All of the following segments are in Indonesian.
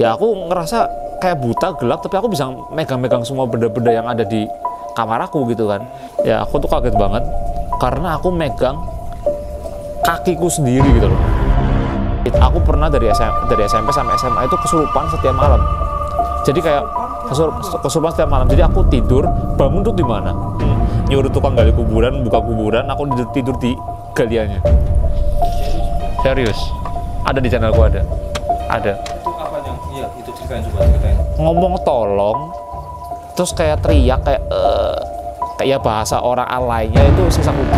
Ya aku ngerasa kayak buta gelap, tapi aku bisa megang-megang semua benda-benda yang ada di kamar aku gitu kan. Ya aku tuh kaget banget karena aku megang kakiku sendiri gitu loh. Aku pernah dari SMP sampai SMA itu kesurupan setiap malam. Jadi kayak kesurupan setiap malam. Jadi aku tidur, bangun tuh di mana? Nyuruh tukang gali kuburan, buka kuburan, aku tidur di galiannya. Serius. Ada di channelku ada. Ada. Iya, itu ceritain. Ngomong tolong, terus kayak teriak kayak bahasa orang alaynya itu sisa kubur.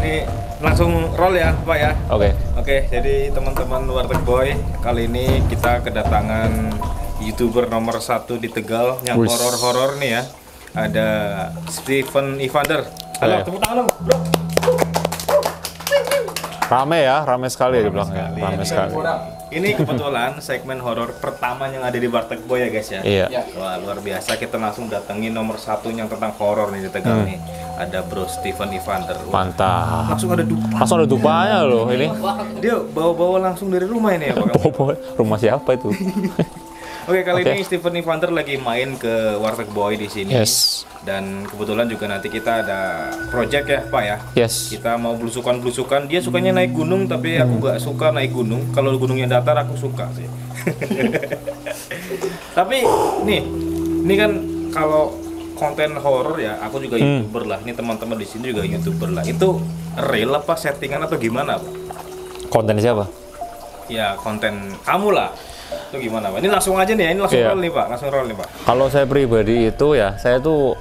Ini langsung roll ya, Pak ya. Oke. Jadi teman-teman Warteg Boy, kali ini kita kedatangan YouTuber nomor 1 di Tegal yang horor-horor nih ya. Ada Steven Evander. Halo, tepuk tangan dong, bro. Rame sekali ya di belakangnya. Rame sekali. Ini kebetulan segmen horor pertama yang ada di Warteg Boy ya guys ya. Iya. Wah, luar biasa, kita langsung datengin nomor 1 yang tentang horor nih di Tegal nih. Ada Bro Steven Evander. Mantap. Langsung ada dupa. Langsung ada dupanya loh ini. Dia bawa-bawa langsung dari rumah ini ya Pak? Bawa rumah siapa itu? Oke, kali ini Steven Evander lagi main ke Warteg Boy di sini. Yes. Dan kebetulan juga nanti kita ada project ya Pak ya. Yes. Kita mau belusukan. Dia sukanya naik gunung, tapi aku nggak suka naik gunung. Kalau gunungnya datar aku suka sih. Tapi nih, ini kan kalau konten horor ya, aku juga YouTuber lah. Ini teman-teman di sini juga YouTuber lah. Itu real apa settingan atau gimana Pak? Konten siapa? Ya konten kamu lah. Itu gimana Pak? Ini langsung aja nih ya, ini langsung roll nih Pak, Kalau saya pribadi itu ya, saya tuh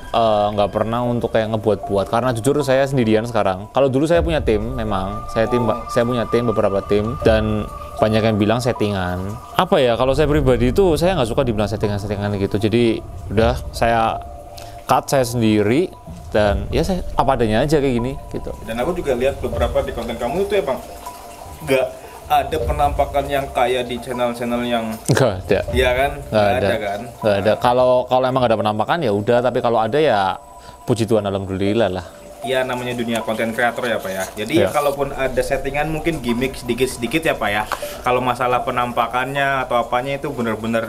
nggak pernah untuk kayak ngebuat-buat, karena jujur saya sendirian sekarang. Kalau dulu saya punya tim, memang saya punya tim, beberapa tim, dan banyak yang bilang settingan. Apa ya, kalau saya pribadi itu saya nggak suka dibilang settingan gitu. Jadi udah saya cut saya sendiri, dan ya saya apa adanya aja kayak gini gitu. Dan aku juga lihat beberapa di konten kamu itu ya Bang, nggak ada penampakan yang kayak di channel-channel yang nggak ada. Iya kan? Nggak ada kan? Nggak ada. Kalau emang nggak ada penampakan ya udah, tapi kalau ada ya puji Tuhan, alhamdulillah lah. Iya, namanya dunia konten kreator ya Pak ya. Jadi kalaupun ada settingan mungkin gimmick sedikit-sedikit ya Pak ya. Kalau masalah penampakannya atau apanya itu bener-bener.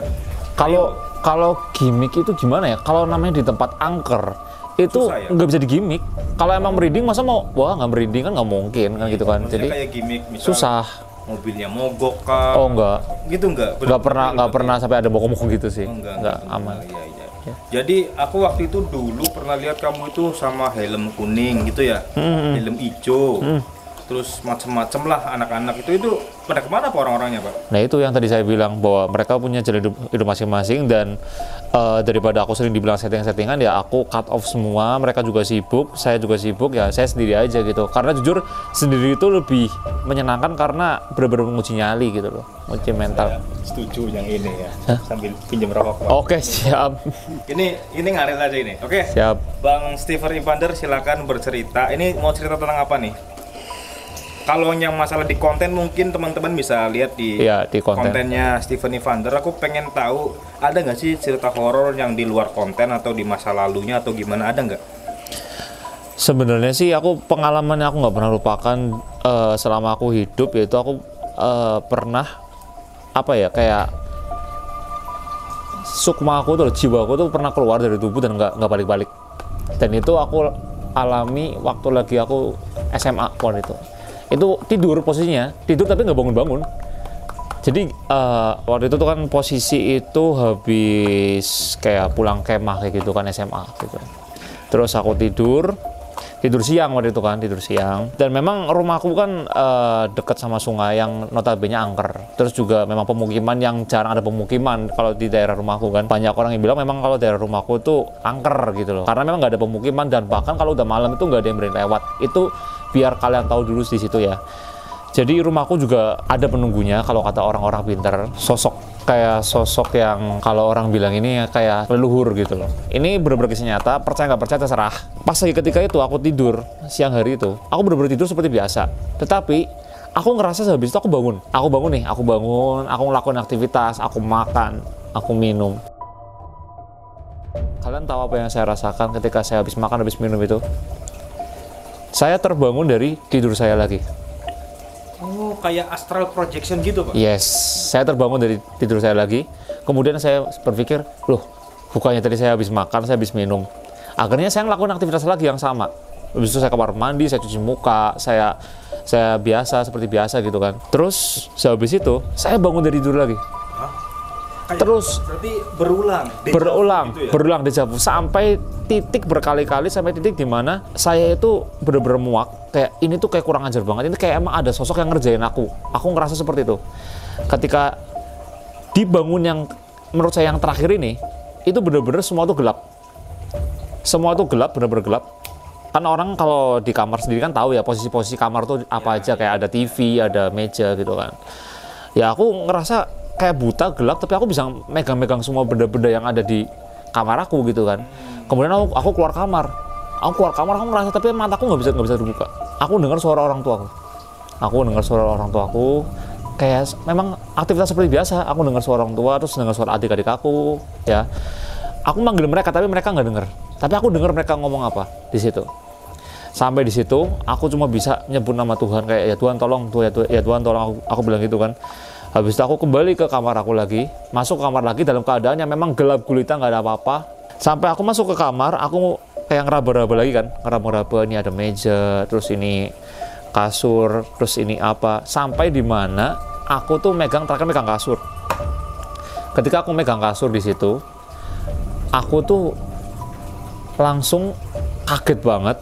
Kalau gimmick itu gimana ya? Kalau namanya di tempat angker itu nggak bisa digimmick. Kalau emang merinding masa mau nggak merinding kan nggak mungkin kan gitu kan. Maksudnya Jadi kayak gimmick misal susah. Mobilnya mogok kah? Oh enggak. Gitu enggak? Nggak pernah sampai ada mogok gitu sih. Enggak gitu, aman. Iya. Jadi aku waktu itu dulu pernah lihat kamu itu sama helm kuning gitu ya, helm hijau, terus macem-macem lah anak-anak itu pada kemana Pak orang-orangnya Pak? Nah itu yang tadi saya bilang bahwa mereka punya jalan hidup masing-masing, dan daripada aku sering dibilang settingan ya aku cut off semua. Mereka juga sibuk, saya juga sibuk, ya saya sendiri aja gitu. Karena jujur sendiri itu lebih menyenangkan karena benar-benar menguji nyali gitu loh, menguji mental. Setuju yang ini ya. Sambil pinjam rokok Pak. Oke, siap. Ini ngarit aja ini. Oke. Siap. Bang Steven Evander silakan bercerita. Ini mau cerita tentang apa nih? Kalau yang masalah di konten mungkin teman-teman bisa lihat di kontennya Steven Evander. Aku pengen tahu ada nggak sih cerita horor yang di luar konten atau di masa lalunya atau gimana, ada nggak? Sebenarnya sih aku pengalaman yang aku nggak pernah lupakan selama aku hidup, yaitu aku pernah kayak sukma aku tuh, jiwa aku tuh pernah keluar dari tubuh dan nggak balik-balik. Dan itu aku alami waktu lagi aku SMA waktu itu tidur, posisinya tidur tapi nggak bangun-bangun. Jadi waktu itu tuh kan posisi itu habis kayak pulang kemah kayak gitu kan, SMA gitu. Terus aku tidur siang waktu itu kan, tidur siang. Dan memang rumahku kan dekat sama sungai yang notabene angker. Terus juga memang pemukiman yang jarang ada pemukiman kalau di daerah rumahku kan. Banyak orang yang bilang memang kalau daerah rumahku itu angker gitu loh. Karena memang nggak ada pemukiman, dan bahkan kalau udah malam itu nggak ada yang berani lewat. Itu biar kalian tahu dulu di situ ya. Jadi rumahku juga ada penunggunya kalau kata orang-orang pintar. Sosok yang kalau orang bilang ini kayak leluhur gitu loh. Ini benar-benar kisah nyata, percaya nggak percaya terserah. Pas lagi ketika itu aku tidur siang hari itu, aku benar-benar tidur seperti biasa. Tetapi aku ngerasa sehabis itu aku bangun, aku ngelakuin aktivitas, aku makan, aku minum. Kalian tahu apa yang saya rasakan ketika saya habis makan, habis minum itu? Saya terbangun dari tidur saya lagi. Oh, kayak astral projection gitu Pak? Yes, saya terbangun dari tidur saya lagi. Kemudian saya berpikir, loh, bukannya tadi saya habis makan, saya habis minum. Akhirnya saya ngelakuin aktivitas lagi yang sama. Habis itu saya kamar mandi, saya cuci muka, saya biasa seperti biasa gitu kan. Terus habis itu saya bangun dari tidur lagi. Terus berarti berulang gitu ya? Berulang deja vu sampai titik berkali-kali, sampai titik di mana saya itu bener-bener muak, kayak ini tuh kayak kurang ajar banget, ini kayak emang ada sosok yang ngerjain aku ngerasa seperti itu. Ketika dibangun yang menurut saya yang terakhir ini, itu bener-bener semua tuh gelap, bener-bener gelap. Kan orang kalau di kamar sendiri kan tahu ya posisi-posisi kamar tuh apa aja, kayak ada TV, ada meja gitu kan. Ya aku ngerasa kayak buta, gelap, tapi aku bisa megang-megang semua benda-benda yang ada di kamar aku gitu kan. Kemudian aku keluar kamar, aku ngerasa tapi mataku nggak bisa terbuka. Aku dengar suara orang tuaku, kayak memang aktivitas seperti biasa. Aku dengar suara orang tua, terus dengar suara adik-adik aku, ya. Aku manggil mereka, tapi mereka nggak dengar. Tapi aku dengar mereka ngomong apa di situ. Sampai di situ, aku cuma bisa nyebut nama Tuhan, kayak ya Tuhan tolong, ya Tuhan tolong, aku bilang gitu kan. Habis itu aku kembali ke kamar aku lagi, masuk ke kamar lagi dalam keadaan yang memang gelap gulita, nggak ada apa-apa. Sampai aku masuk ke kamar, aku kayak ngeraba-raba lagi kan, ngeraba-raba, ini ada meja, terus ini kasur, terus ini apa. Sampai di mana aku tuh terakhir megang kasur. Ketika aku megang kasur di situ, aku tuh langsung kaget banget.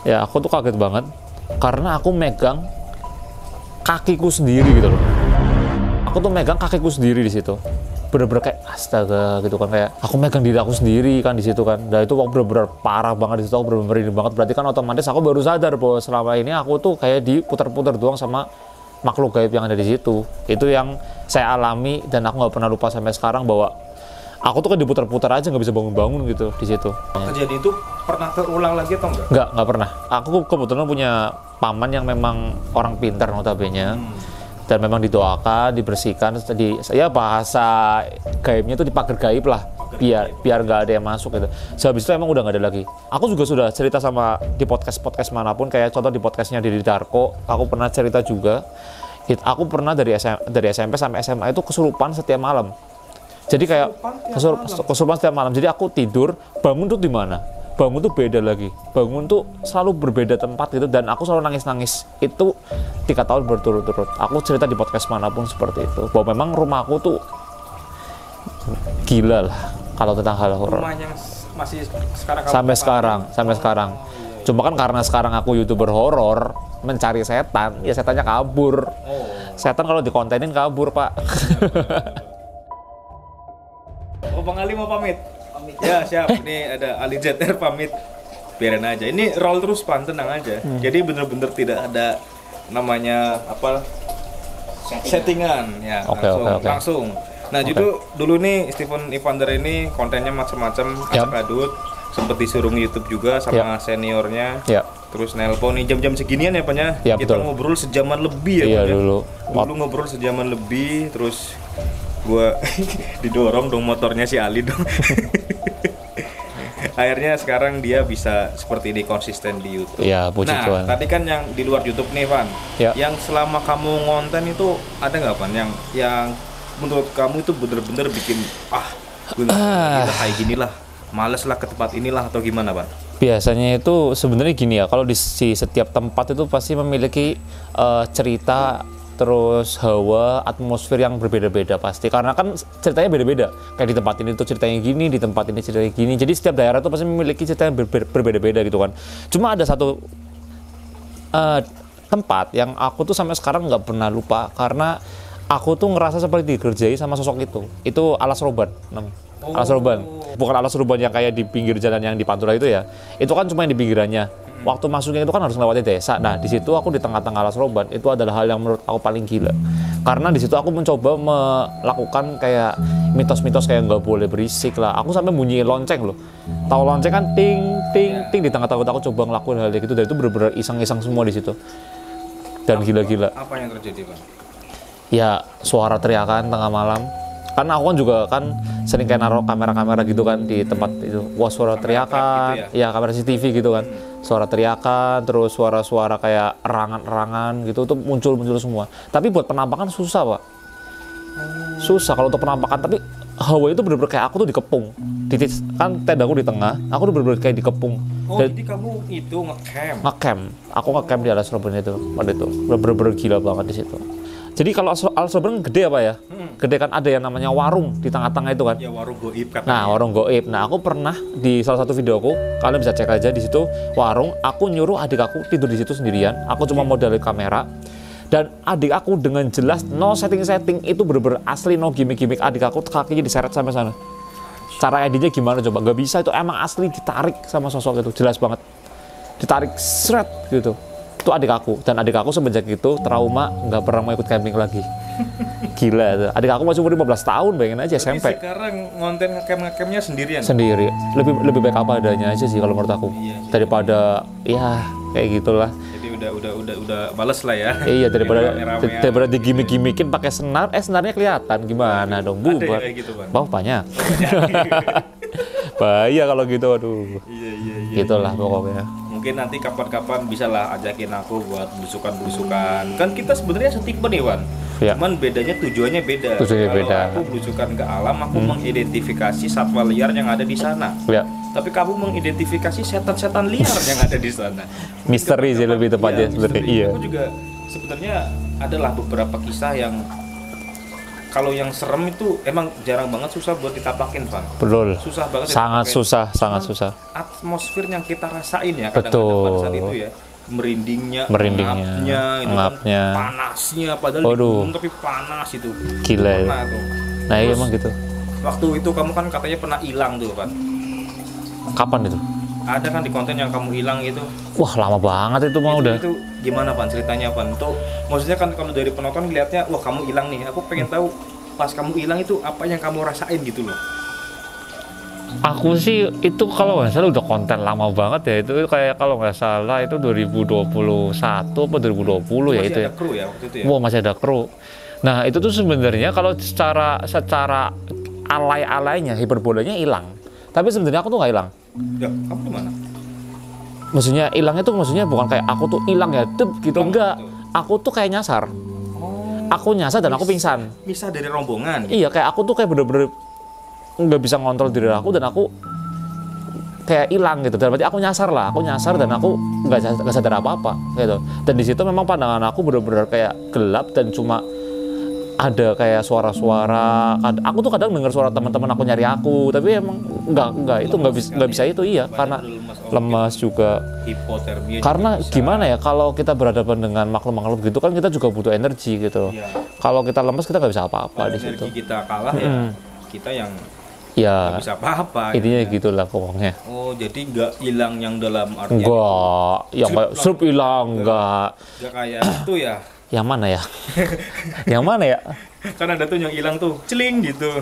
Ya, aku tuh kaget banget karena aku megang kakiku sendiri gitu loh. Aku tuh megang kakiku sendiri di situ, bener-bener kayak astaga gitu kan, kayak aku megang diri aku sendiri kan di situ kan. Dan itu aku bener-bener parah banget di situ, aku bener-bener ini banget. Berarti kan otomatis aku baru sadar bahwa selama ini aku tuh kayak diputar-putar doang sama makhluk gaib yang ada di situ. Itu yang saya alami dan aku nggak pernah lupa sampai sekarang, bahwa aku tuh kan diputar-putar aja, nggak bisa bangun-bangun gitu di situ. Kejadian itu pernah terulang lagi atau enggak? Nggak pernah. Aku kebetulan punya paman yang memang orang pintar notabene. Dan memang didoakan, dibersihkan, ya bahasa gaibnya itu dipagar gaib lah, biar nggak ada yang masuk gitu. Sehabis itu emang udah nggak ada lagi. Aku juga sudah cerita sama di podcast manapun, kayak contoh di podcastnya Didi Darko, aku pernah cerita juga. Aku pernah dari SMP sampai SMA itu kesurupan setiap malam. Jadi kayak kesurupan setiap malam. Jadi aku tidur, bangun tuh di mana? Bangun tuh beda lagi. Bangun tuh selalu berbeda tempat gitu, dan aku selalu nangis-nangis. Itu 3 tahun berturut-turut. Aku cerita di podcast manapun seperti itu, bahwa memang rumahku tuh gila lah kalau tentang hal horor. Rumah yang masih sekarang sampai sekarang. Cuma kan karena sekarang aku YouTuber horor, mencari setan, ya setannya kabur. Setan kalau dikontenin kabur, Pak. Oh, Bang Ali mau pamit? Ya, siap. Ini ada Ali ZR pamit. Biarin aja. Ini roll terus, Pan, tenang aja. Jadi bener-bener tidak ada namanya apa settingan ya. Langsung. Nah, dulu nih Stephen Evander ini kontennya macam-macam, acak-adut. Sempat disuruh YouTube juga sama seniornya. Terus nelpon nih jam-jam seginian ya, Pak ya. Kita ngobrol sejaman lebih ya, Pak. Iya, dulu ngobrol sejaman lebih, terus gua didorong dong motornya si Ali dong. Akhirnya sekarang dia bisa seperti ini, konsisten di YouTube. Iya, puji Tuhan. Tadi kan yang di luar YouTube nih, Van. Yang selama kamu ngonten itu ada nggak, Van? Yang menurut kamu itu bener-bener bikin kita kayak gini lah, males lah ke tempat inilah, atau gimana, Van? Biasanya itu sebenarnya gini ya, kalau di setiap tempat itu pasti memiliki cerita, terus hawa, atmosfer yang berbeda-beda pasti, karena kan ceritanya beda-beda. Kayak di tempat ini tuh ceritanya gini, di tempat ini ceritanya gini. Jadi setiap daerah tuh pasti memiliki cerita yang berbeda-beda gitu kan. Cuma ada satu tempat yang aku tuh sampai sekarang nggak pernah lupa, karena aku tuh ngerasa seperti dikerjai sama sosok itu. Itu Alas Roban namanya. Alas Roban. Bukan Alas Roban yang kayak di pinggir jalan yang di Pantura itu ya. Itu kan cuma yang di pinggirannya. Waktu masuknya itu kan harus melewati desa. Nah, di situ aku di tengah-tengah Alas Roban. Itu adalah hal yang menurut aku paling gila. Karena di situ aku mencoba melakukan kayak mitos-mitos kayak nggak boleh berisik lah. Aku sampai bunyi lonceng loh. Tahu lonceng kan, ting ting ting, di tengah-tengah aku coba ngelakuin hal gitu. Dan itu bener-bener iseng-iseng semua di situ. Dan gila-gila. Apa yang terjadi, Bang? Ya, suara teriakan tengah malam. Karena aku kan juga kan sering kayak naruh kamera-kamera gitu kan di tempat itu. Wah, suara teriakan, gitu ya kamera CCTV gitu kan. Suara teriakan, terus suara-suara kayak erangan-erangan gitu tuh muncul semua. Tapi buat penampakan susah, Pak. Susah kalau untuk penampakan, tapi hawa itu bener-bener kayak aku tuh dikepung. Kan tendaku di tengah, aku tuh bener-bener kayak dikepung. Jadi kamu itu ngecamp? Ngecamp. Aku ngecamp di Alas Roben itu, pada itu. Bener-bener gila banget di situ. Jadi kalau Alas Roben gede apa ya? Gede kan, ada yang namanya warung di tengah-tengah itu kan. Ya, warung goib katanya. Nah, warung goib. Nah, aku pernah di salah satu videoku, kalian bisa cek aja di situ warung, aku nyuruh adik aku tidur di situ sendirian. Aku cuma modalin kamera. Dan adik aku dengan jelas no setting-setting, itu bener-bener asli, no gimmick-gimmick. Adik aku kakinya diseret sampai sana. Cara editnya gimana coba? Gak bisa, itu emang asli ditarik sama sosok itu, jelas banget. Ditarik seret gitu. Itu adik aku, dan adik aku semenjak itu trauma, nggak pernah mau ikut camping lagi. Gila itu. Adik aku masih umur 15 tahun, bayangin aja. Tapi SMP. Sekarang ngonten ngecamp-nya sendirian? Sendiri. Lebih baik apa adanya aja sih kalau menurut aku. Iya. Daripada ya kayak gitulah. Jadi udah males lah ya. Iya, daripada digimik-gimikin pakai senar, senarnya kelihatan gimana dong, bubar. Ada kayak gitu, Bang? Banyak. Bahaya kalau gitu, aduh. Iya. Gitulah pokoknya. Mungkin nanti kapan-kapan bisa lah ajakin aku buat belusukan. Kan kita sebenarnya setipe nih, Wan. Ya. Cuman bedanya tujuannya beda. Kalau aku belusukan ke alam, aku mengidentifikasi satwa liar yang ada di sana. Ya. Tapi kamu mengidentifikasi setan-setan liar yang ada di sana. Misteri sih lebih tepatnya sebenarnya. Iya. Aku juga sebenarnya adalah beberapa kisah yang kalau yang serem itu emang jarang banget, susah buat ditapakin, Van. Betul. Susah banget. Sangat susah. Atmosfer yang kita rasain ya kadang-kadang pada saat itu ya. Merindingnya, ngapnya, panasnya, padahal di gunung tapi panas itu. Gila ya. Nah, iya emang gitu. Waktu itu kamu kan katanya pernah hilang tuh, Van. Kapan itu? Ada kan di konten yang kamu hilang itu. Wah, lama banget itu mah udah. Itu gimana, Pan, ceritanya, Pan? Tuh, maksudnya kan kalau dari penonton lihatnya, wah kamu hilang nih. Aku pengen tahu pas kamu hilang itu apa yang kamu rasain gitu loh. Aku sih itu kalau nggak salah udah konten lama banget ya, itu kayak kalau nggak salah itu 2021 apa 2020 ya itu ya. Masih ada kru ya waktu itu ya? Wah, masih ada kru. Nah, itu tuh sebenarnya kalau secara alay-alaynya hiperbolanya hilang. Tapi sebenarnya aku tuh nggak hilang. Ya, kamu kemana? Maksudnya hilangnya tuh maksudnya bukan kayak aku tuh hilang ya, gitu enggak. Aku tuh kayak nyasar. Aku nyasar dan aku pingsan. Misah dari rombongan? Iya, kayak aku tuh kayak bener-bener nggak bisa ngontrol diri aku dan aku kayak hilang gitu. Dan berarti aku nyasar dan aku nggak sadar apa-apa gitu. Dan di situ memang pandangan aku bener-bener kayak gelap dan cuma ada kayak suara-suara. Aku tuh kadang dengar suara teman-teman aku nyari aku, tapi emang nggak itu nggak bisa itu, iya, karena lemas juga. Hipotermia. Karena gimana ya, kalau kita berhadapan dengan makhluk-makhluk gitu kan kita juga butuh energi gitu. Ya. Kalau kita lemas kita nggak bisa apa-apa di situ. Energi kita kalah ya, kita yang ya nggak bisa apa-apa. Intinya gitu. Gitulah pokoknya. Oh, jadi nggak hilang yang dalam artian? Enggak, yang kayak sup hilang enggak. Nggak kayak itu ya. Yang mana ya? Yang mana ya? Kan ada tuh yang hilang tuh, celing gitu.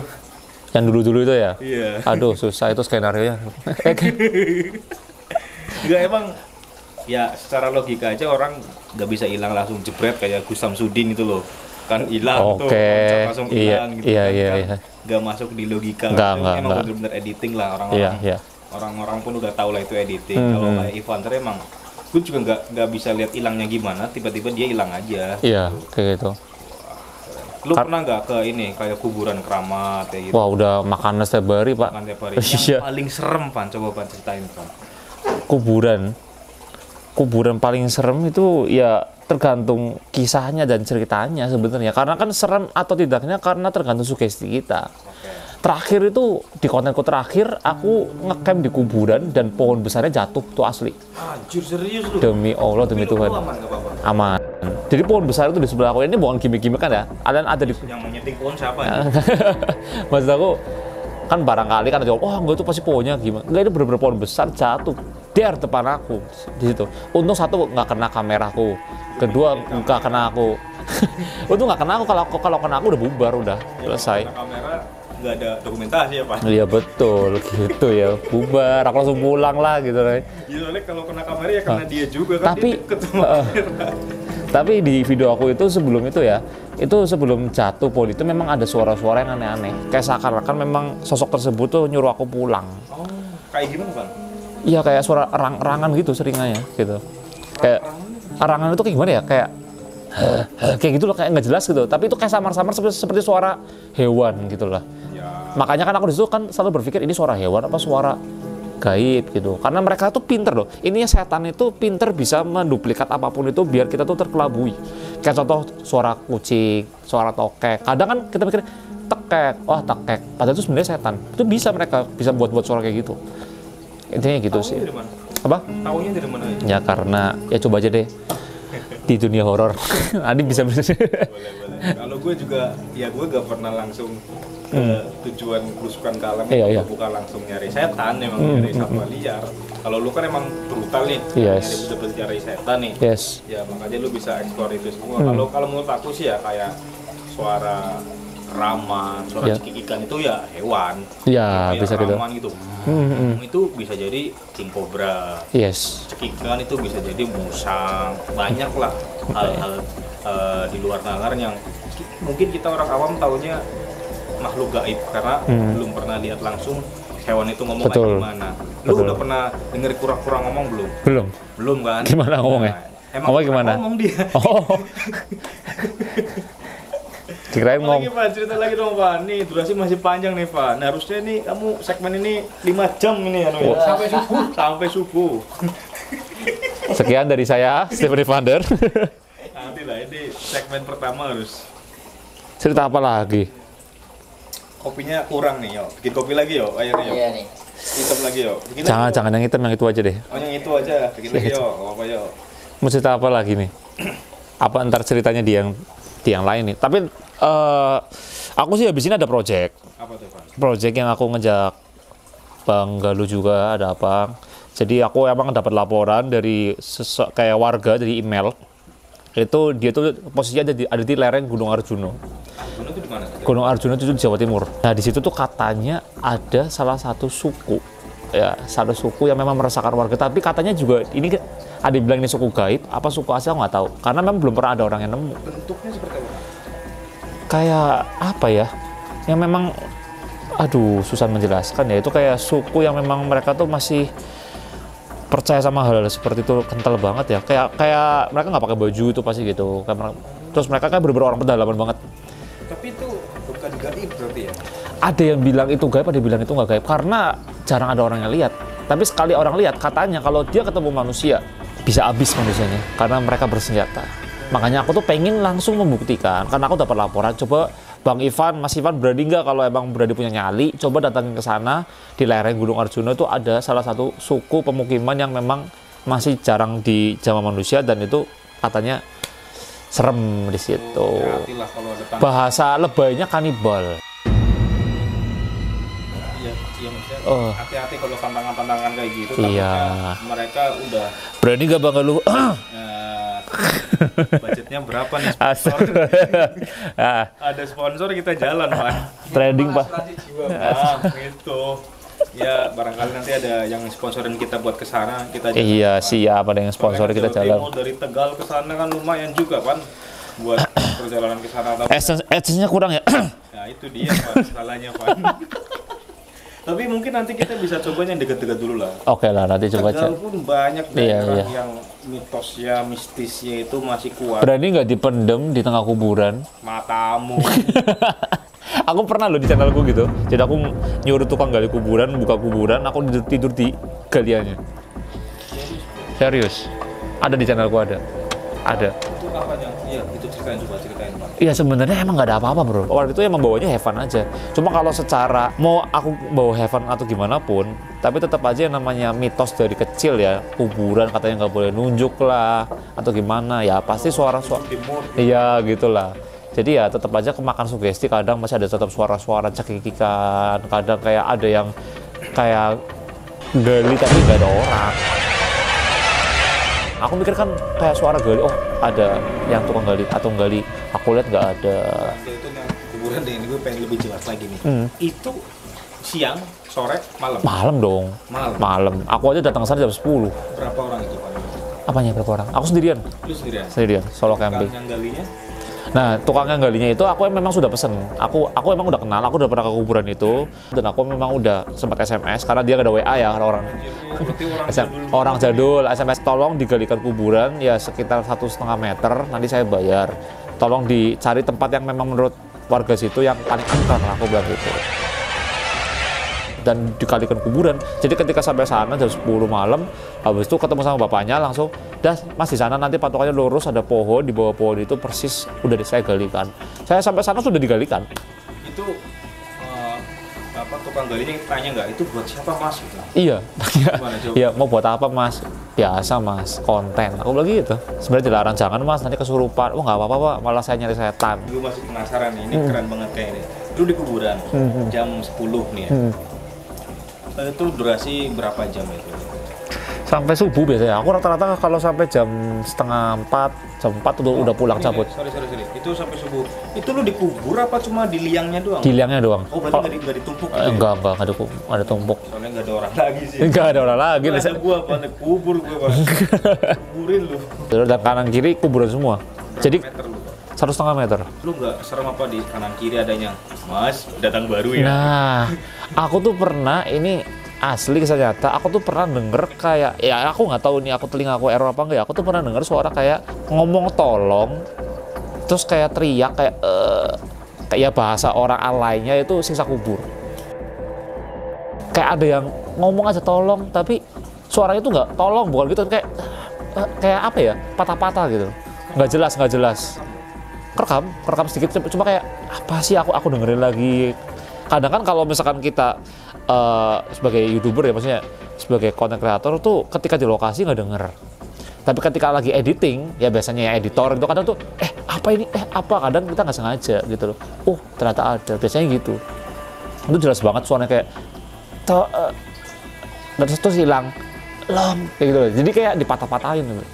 Yang dulu-dulu itu ya? Iya. Aduh, susah itu skenario-nya. Enggak, emang ya secara logika aja orang nggak bisa hilang langsung jebret kayak Gus Samsudin itu loh. Kan hilang tuh, langsung hilang gitu. Iya. Nggak masuk di logika. Enggak. Emang benar-benar editing lah orang-orang. Iya. Orang-orang pun udah tahu lah itu editing. Kalau kayak Ivanter emang gue juga nggak bisa lihat hilangnya gimana, tiba-tiba dia hilang aja. Iya, kayak gitu. Lu pernah nggak ke ini kayak kuburan keramat kayak gitu? Wah, udah makan setiap hari, Pak. Makan tiap hari. Yang paling serem, Pan, coba Pan ceritain, Pan. Kuburan paling serem itu ya tergantung kisahnya dan ceritanya sebenarnya. Karena kan serem atau tidaknya karena tergantung sugesti kita. Terakhir itu di kontenku terakhir aku ngecamp di kuburan dan pohon besarnya jatuh tuh asli. Anjir, serius lu? Demi Allah, demi Tuhan. Aman. Jadi pohon besar itu di sebelah aku ini bukan gimmick-gimmick kan ya. Ada di yang menyeting pohon siapa? Maksud aku kan barangkali kan ada, wah enggak itu pasti pohonnya gimana. Enggak, itu bener-bener pohon besar jatuh der depan aku di situ. Untung satu nggak kena kameraku. Kedua nggak kena aku. Untung nggak kena aku, kalau kena aku udah bubar, udah selesai. Kamera nggak ada dokumentasi ya, Pak? Iya betul, gitu ya, bubar, aku langsung pulang lah gitu. Iya, soalnya kalau kena kamera ya kena dia juga kan. Tapi dia deket sama kamera. Tapi di video aku itu sebelum itu ya, itu sebelum jatuh pohon itu memang ada suara-suara yang aneh-aneh. Kayak seakan-akan memang sosok tersebut tuh nyuruh aku pulang. Oh, kayak gimana Bang? Iya kayak suara erangan gitu seringnya gitu. Kayak erangan itu kayak gimana ya? Kayak gitu loh, kayak nggak jelas gitu. Tapi itu kayak samar-samar seperti suara hewan gitu lah. Makanya kan aku di situ kan selalu berpikir ini suara hewan apa suara gaib gitu. Karena mereka tuh pinter loh. Ininya setan itu pinter bisa menduplikat apapun itu biar kita tuh terkelabui. Kayak contoh suara kucing, suara tokek. Kadang kan kita mikir tekek, wah tekek. Padahal itu sebenarnya setan. Itu bisa mereka bisa buat suara kayak gitu. Intinya gitu sih. Dari mana? Apa? Taunya dari mana? Ya karena ya coba aja deh di dunia horor. Adi bisa. Boleh. Kalau gue juga, ya gue gak pernah langsung ke tujuan belusukan ke alam, bukan langsung nyari setan, emang nyari satwa liar. Kalau lu kan emang brutal nih, nyari bener-bener nyari setan nih. Ya makanya lu bisa explore itu semua. Kalau menurut aku sih ya kayak suara raman, suara cekikikan itu ya hewan. Ya bisa gitu. Raman gitu. Itu bisa jadi king cobra. Cekikikan itu bisa jadi musang. Banyak lah hal-hal di luar nalar yang mungkin kita orang awam taunya makhluk gaib karena belum pernah lihat langsung hewan itu ngomong kayak gimana. Lu udah pernah denger kura-kura ngomong belum? Belum kan? Gimana ngomongnya? Emang gimana? Ngomong dia. Kirain ngomong. Lagi Pak, cerita lagi dong Pak. Nih durasi masih panjang nih Pak. Nah, harusnya nih kamu segmen ini 5 jam ini ya. Sampai subuh. Sekian dari saya, Stephen Evander. Nanti lah, ini segmen pertama harus. Cerita apa lagi? Kopinya kurang nih, yo. Bikin kopi lagi yo, airnya yo. Iya nih. Hitam lagi yo. Jangan yang hitam, yang itu aja deh. Oh, yang itu aja. Bikin lagi yo, apa yo. Mau cerita apa lagi nih? Apa ntar ceritanya di yang lain nih. Tapi aku sih habis ini ada project. Apa tuh, Pak? Project yang aku ngejak Bang Galuh juga ada apa. Jadi aku emang dapat laporan dari kayak warga dari email. Itu dia tuh posisinya ada di lereng Gunung Arjuna. Gunung itu di mana? Gunung Arjuna itu di Jawa Timur. Nah di situ tuh katanya ada salah satu suku, ya satu suku yang memang meresahkan warga. Tapi katanya juga ini ada yang bilang ini suku gaib, apa suku asli aku nggak tahu. Karena memang belum pernah ada orang yang nemu. Bentuknya seperti apa? Kayak apa ya? Yang memang, aduh susah menjelaskan ya. Itu kayak suku yang memang mereka tuh masih percaya sama hal-hal seperti itu, kental banget ya. Kayak mereka nggak pakai baju itu pasti gitu. Terus mereka kan bener-bener orang pedalaman banget. Tapi itu bukan gaib berarti ya? Ada yang bilang itu gaib, ada yang bilang itu nggak gaib. Karena jarang ada orang yang lihat. Tapi sekali orang lihat, katanya kalau dia ketemu manusia, bisa habis manusianya. Karena mereka bersenjata. Makanya aku tuh pengen langsung membuktikan. Karena aku dapat laporan, coba Bang Ivan, Mas Ivan berani nggak kalau emang berani punya nyali, coba datangin ke sana di lereng Gunung Arjuna itu ada salah satu suku pemukiman yang memang masih jarang dijamah manusia dan itu katanya serem di situ. Bahasa lebaynya kanibal. Iya maksudnya hati-hati kalau tantangan-tantangan kayak gitu. Iya. Mereka udah berani nggak Bang Galuh? Budgetnya berapa nih sponsor? Ada sponsor kita jalan Pak. Trading Pak. Gitu. Ya barangkali nanti ada yang sponsorin kita buat kesana kita jalan. Iya siap, ada yang sponsor kita jalan. Dari Tegal ke sana kan lumayan juga kan buat perjalanan ke sana. Essence-nya kurang ya? Nah itu dia Pak, salahnya Pak. Tapi mungkin nanti kita bisa coba yang dekat-dekat dulu lah. Oke lah, nanti coba cek. Tegal pun banyak daerah yang mitosnya, mistisnya itu masih kuat. Berani nggak dipendem di tengah kuburan? Matamu. Aku pernah loh di channelku gitu. Jadi aku nyuruh tukang gali kuburan, buka kuburan, aku tidur di galiannya. Serius. Ada di channelku ada. Ada. Itu apanya? Iya, itu ceritain Pak. Iya sebenarnya emang nggak ada apa-apa bro. Waktu itu emang bawanya have fun aja. Cuma kalau secara mau aku bawa have fun atau gimana pun, tapi tetap aja yang namanya mitos dari kecil ya, kuburan katanya nggak boleh nunjuk lah atau gimana ya pasti suara-suara. Iya gitulah. Jadi ya tetap aja kemakan sugesti, kadang masih ada tetap suara-suara cekikikan, kadang kayak ada yang kayak gali tapi nggak ada orang. Aku mikir kan kayak suara gali, oh ada yang tukang gali atau gali, aku lihat nggak ada. Itu yang kuburan deh, ini gue pengen lebih jelas lagi nih. Itu siang, sore, malam? Malam dong. Malam. Aku aja datang sana jam 10. Berapa orang itu Pak? Apanya berapa orang? Aku sendirian. Lu sendirian? Sendirian, solo camping. Yang galinya? Nah, tukang yang galinya itu aku memang sudah pesen. Aku emang udah kenal, aku udah pernah ke kuburan itu, dan aku memang udah sempat SMS karena dia ada WA ya orang orang jadul. SMS, tolong digalikan kuburan ya sekitar 1,5 meter, nanti saya bayar. Tolong dicari tempat yang memang menurut warga situ yang paling angker, aku bilang gitu. Dan dikalikan kuburan. Jadi ketika sampai sana jam 10 malam, habis itu ketemu sama bapaknya langsung, "Dah, Mas di sana nanti patokannya lurus, ada pohon, di bawah pohon itu persis udah saya galikan." Saya sampai sana sudah digalikan. Itu tukang galinya tanya nggak, "Itu buat siapa, Mas?" Gitu. Iya. Iya, mau buat apa, Mas? Biasa, Mas, konten. Aku bilang gitu. Sebenarnya dilarang, jangan, Mas, nanti kesurupan. Oh, nggak apa-apa, Pak, malah saya nyari setan. Gue masih penasaran nih, ini keren banget kayak ini. Lu di kuburan jam 10 nih ya. Itu durasi berapa jam itu? Sampai subuh biasanya. Aku rata-rata kalau sampai jam 3:30, jam 4 udah pulang cabut. Sorry. Itu sampai subuh. Itu lu dikubur apa cuma di liangnya doang? Di liangnya doang. Oh, berarti nggak ditumpuk gitu? Enggak ada tumpuk. Soalnya nggak ada orang lagi sih. Enggak ada orang lagi. Ada gua apa? Kubur gua. Kuburin lu. Dan kanan kiri kuburan semua. Jadi Meter lu. 1,5 meter. Lu nggak serem apa di kanan kiri adanya, "Mas, datang baru ya"? Nah, aku tuh pernah, ini asli kisah nyata, aku tuh pernah denger kayak, ya aku nggak tahu nih, aku telinga aku error apa enggak ya, aku tuh pernah denger suara kayak ngomong tolong, terus kayak teriak kayak bahasa orang alaynya itu siksa kubur. Kayak ada yang ngomong aja tolong, tapi suaranya tuh nggak tolong, bukan gitu, kayak apa ya, patah-patah gitu, nggak jelas. Kerekam sedikit, cuma kayak apa sih, aku dengerin lagi. Kadang kan kalau misalkan kita sebagai YouTuber ya, maksudnya sebagai content creator tuh ketika di lokasi nggak denger, tapi ketika lagi editing ya biasanya ya editor itu kadang tuh apa ini kadang kita nggak sengaja gitu loh, oh ternyata ada, biasanya gitu. Itu jelas banget suaranya kayak terus hilang kayak gitu loh. Jadi kayak dipatah-patahin gitu.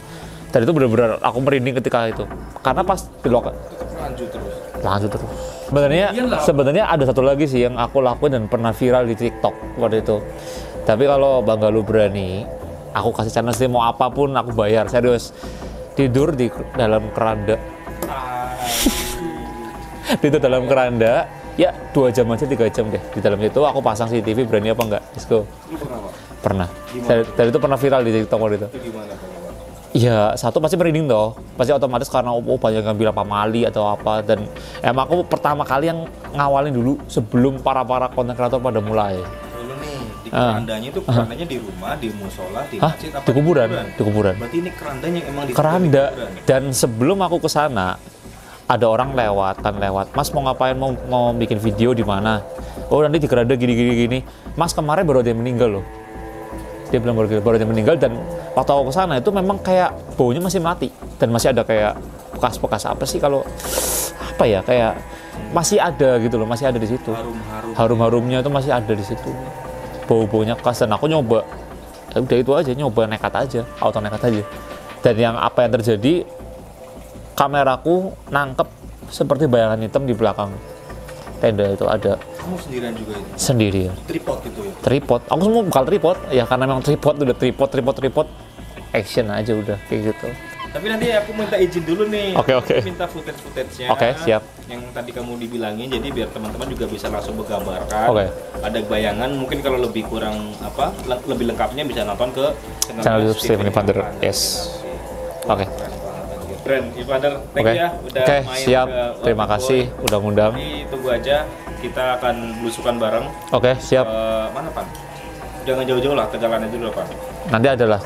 Dan itu benar-benar aku merinding ketika itu, karena pas di lokasi lanjut terus. Sebenarnya ada satu lagi sih yang aku lakuin dan pernah viral di TikTok waktu itu. Tapi kalau Bang Galuh berani, aku kasih channel sih, mau apapun aku bayar, serius. Tidur di dalam keranda. Tidur dalam keranda, ya 2 jam aja, 3 jam deh. Di dalam itu aku pasang CCTV, berani apa enggak? Let's go. Pernah. Dan itu pernah viral di TikTok waktu itu. Ya, satu pasti merinding toh, pasti otomatis karena banyak yang bilang pamali atau apa, dan emang aku pertama kali yang ngawalin dulu sebelum para konten kreator pada mulai. Dulu nih, di kerandanya itu kerandanya di rumah, di musola, di masjid, apa di kuburan. Berarti ini kerandanya emang di keranda. kuburan. Dan sebelum aku ke sana, ada orang lewat, "Mas mau ngapain, mau bikin video di mana?" "Oh, nanti di keranda gini. Mas, kemarin baru ada yang meninggal loh." Dia bilang baru ada yang meninggal, dan waktu aku kesana itu memang kayak baunya masih mati dan masih ada kayak bekas apa sih, kalau apa ya, kayak masih ada gitu loh, masih ada di situ. Harum-harumnya itu masih ada di situ. Bau-baunya khas, dan aku nyoba, udah itu aja, nyoba nekat aja. Dan yang apa yang terjadi, kameraku nangkep seperti bayangan hitam di belakang tenda itu ada. Kamu sendirian juga itu? Sendirian. Tripod gitu ya? Tripod. Aku semua bukan tripod, ya karena memang tripod action aja udah kayak gitu. Tapi nanti aku minta izin dulu nih. Oke. Minta footage-nya. Oke, siap. Yang tadi kamu dibilangin, jadi biar teman-teman juga bisa langsung menggambarkan. Oke. Ada bayangan, mungkin kalau lebih kurang lebih lengkapnya bisa nonton ke channel YouTube Stephen Evander. Yes. Oke. Keren, Evander, thank you ya udah main. Siap. Terima kasih udah ngundang. Ini tunggu aja, kita akan belusukan bareng. Oke, siap. Mana, Pak? Jangan jauh-jauh lah, Tegalan aja dulu, Pak. Nanti adalah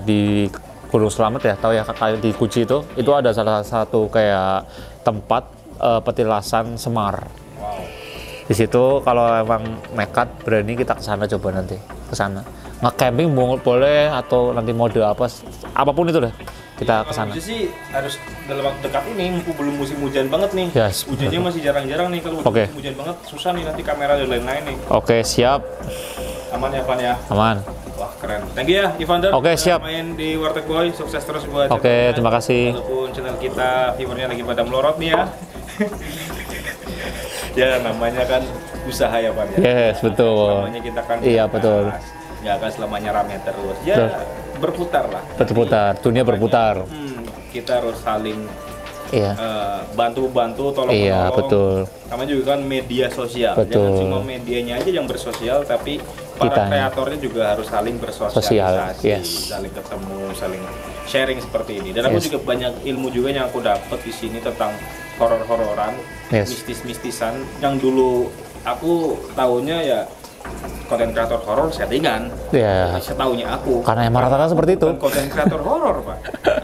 di Gunung Slamet ya, tahu ya, kayak di Guci itu ada salah satu kayak tempat petilasan Semar. Wow. Di situ kalau emang nekat berani kita ke sana, coba nanti ke sana. Nge-camping boleh, atau nanti mode apapun itu deh. Kita ke sana. Sih harus dalam waktu dekat ini, mumpung belum musim hujan banget nih. Yes, hujannya masih jarang-jarang nih, kalau musim hujan banget susah nih nanti kamera dan lain-lain nih. Oke, siap. Aman ya, Van ya? Aman. Wah, keren. Thank you ya, Evander. Oke, siap. Main di Warteg Boy, sukses terus buat Oke, terima kasih. Walaupun channel kita viewernya lagi pada melorot nih ya. Ya, namanya kan usaha ya, Van ya. Yes, betul. Namanya kita kan iya, betul. Nggak akan selamanya rame terus. Ya, berputar lah. Berputar, dunia berputar. Kita harus saling Iya. Bantu-bantu, tolong-menolong. Iya, betul. Namanya juga kan media sosial. Betul. Jangan cuma medianya aja yang bersosial, tapi para kreatornya juga harus saling bersosialisasi, saling ketemu, saling sharing seperti ini. Dan aku juga banyak ilmu juga yang aku dapat di sini tentang horor-hororan, mistis-mistisan. Yang dulu aku tahunya ya konten kreator horor settingan. Ya. Setaunya aku. Karena emang rata-rata seperti itu. Konten kreator horor, Pak.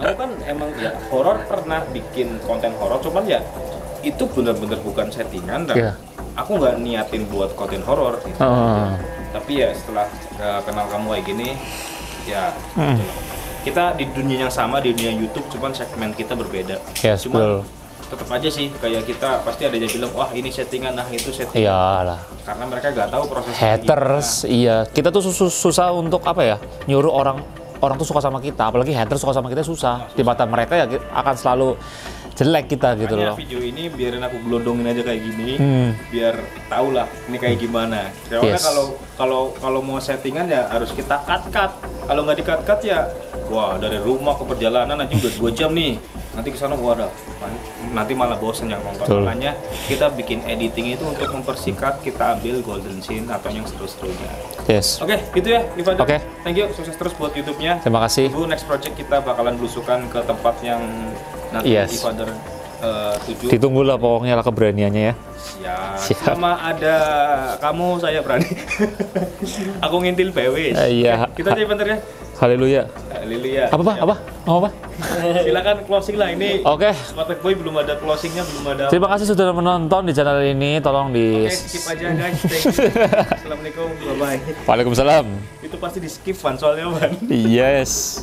Aku kan emang ya horor pernah bikin konten horor, cuman ya itu benar-benar bukan settingan dan aku nggak niatin buat konten horor gitu. Tapi ya setelah kenal kamu kayak gini, ya kita di dunia yang sama, di dunia YouTube, cuman segmen kita berbeda. Cuman tetap aja sih kayak kita pasti ada yang bilang wah ini settingan, nah itu settingan. Iyalah. Karena mereka nggak tahu proses haters gimana. Iya, kita tuh susah untuk apa ya, nyuruh orang tuh suka sama kita, apalagi haters suka sama kita susah. Di mata mereka ya akan selalu jelek kita gitu loh. Video ini biarin aku gelondongin aja kayak gini, biar tau lah ini kayak gimana. Soalnya kalau mau settingan ya harus kita cut. Kalau nggak di cut ya, wah dari rumah ke perjalanan nanti udah 2 jam nih. Nanti kesana waduh, nanti malah bosen yang nonton. Makanya kita bikin editing itu untuk mempersingkat, kita ambil golden scene atau yang seru-serunya. Oke, gitu ya, Ivan. Thank you, sukses terus buat YouTube-nya. Terima kasih. Next project kita bakalan belusukan ke tempat yang nanti Ivan tuju. Ditunggulah pokoknya lah keberaniannya ya. Siap. Sama ada kamu saya berani. Aku ngintil BW. Iya. Kita aja bentar ya. Haleluya. Haleluya. Apa? Silakan closing lah ini. Oke. Smartpack Boy belum ada closingnya, belum ada. Terima kasih sudah menonton di channel ini. Tolong di skip aja guys. Thank you. Assalamualaikum. Bye bye. Waalaikumsalam. Itu pasti di skip Van soalnya Van. Yes.